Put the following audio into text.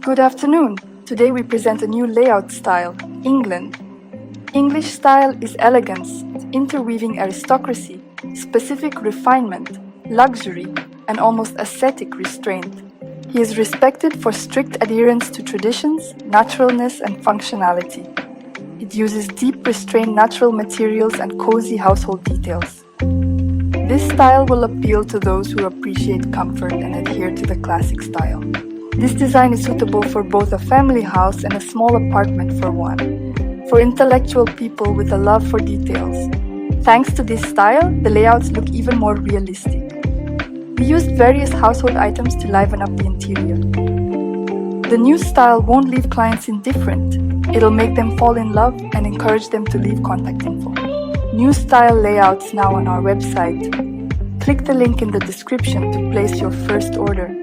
Good afternoon. Today we present a new layout style, England. English style is elegance, interweaving aristocracy, specific refinement, luxury, and almost ascetic restraint. He is respected for strict adherence to traditions, naturalness, and functionality. It uses deep restrained natural materials and cozy household details. This style will appeal to those who appreciate comfort and adhere to the classic style. This design is suitable for both a family house and a small apartment for one, for intellectual people with a love for details. Thanks to this style, the layouts look even more realistic. We used various household items to liven up the interior. The new style won't leave clients indifferent. It'll make them fall in love and encourage them to leave contact info. New style layouts now on our website. Click the link in the description to place your first order.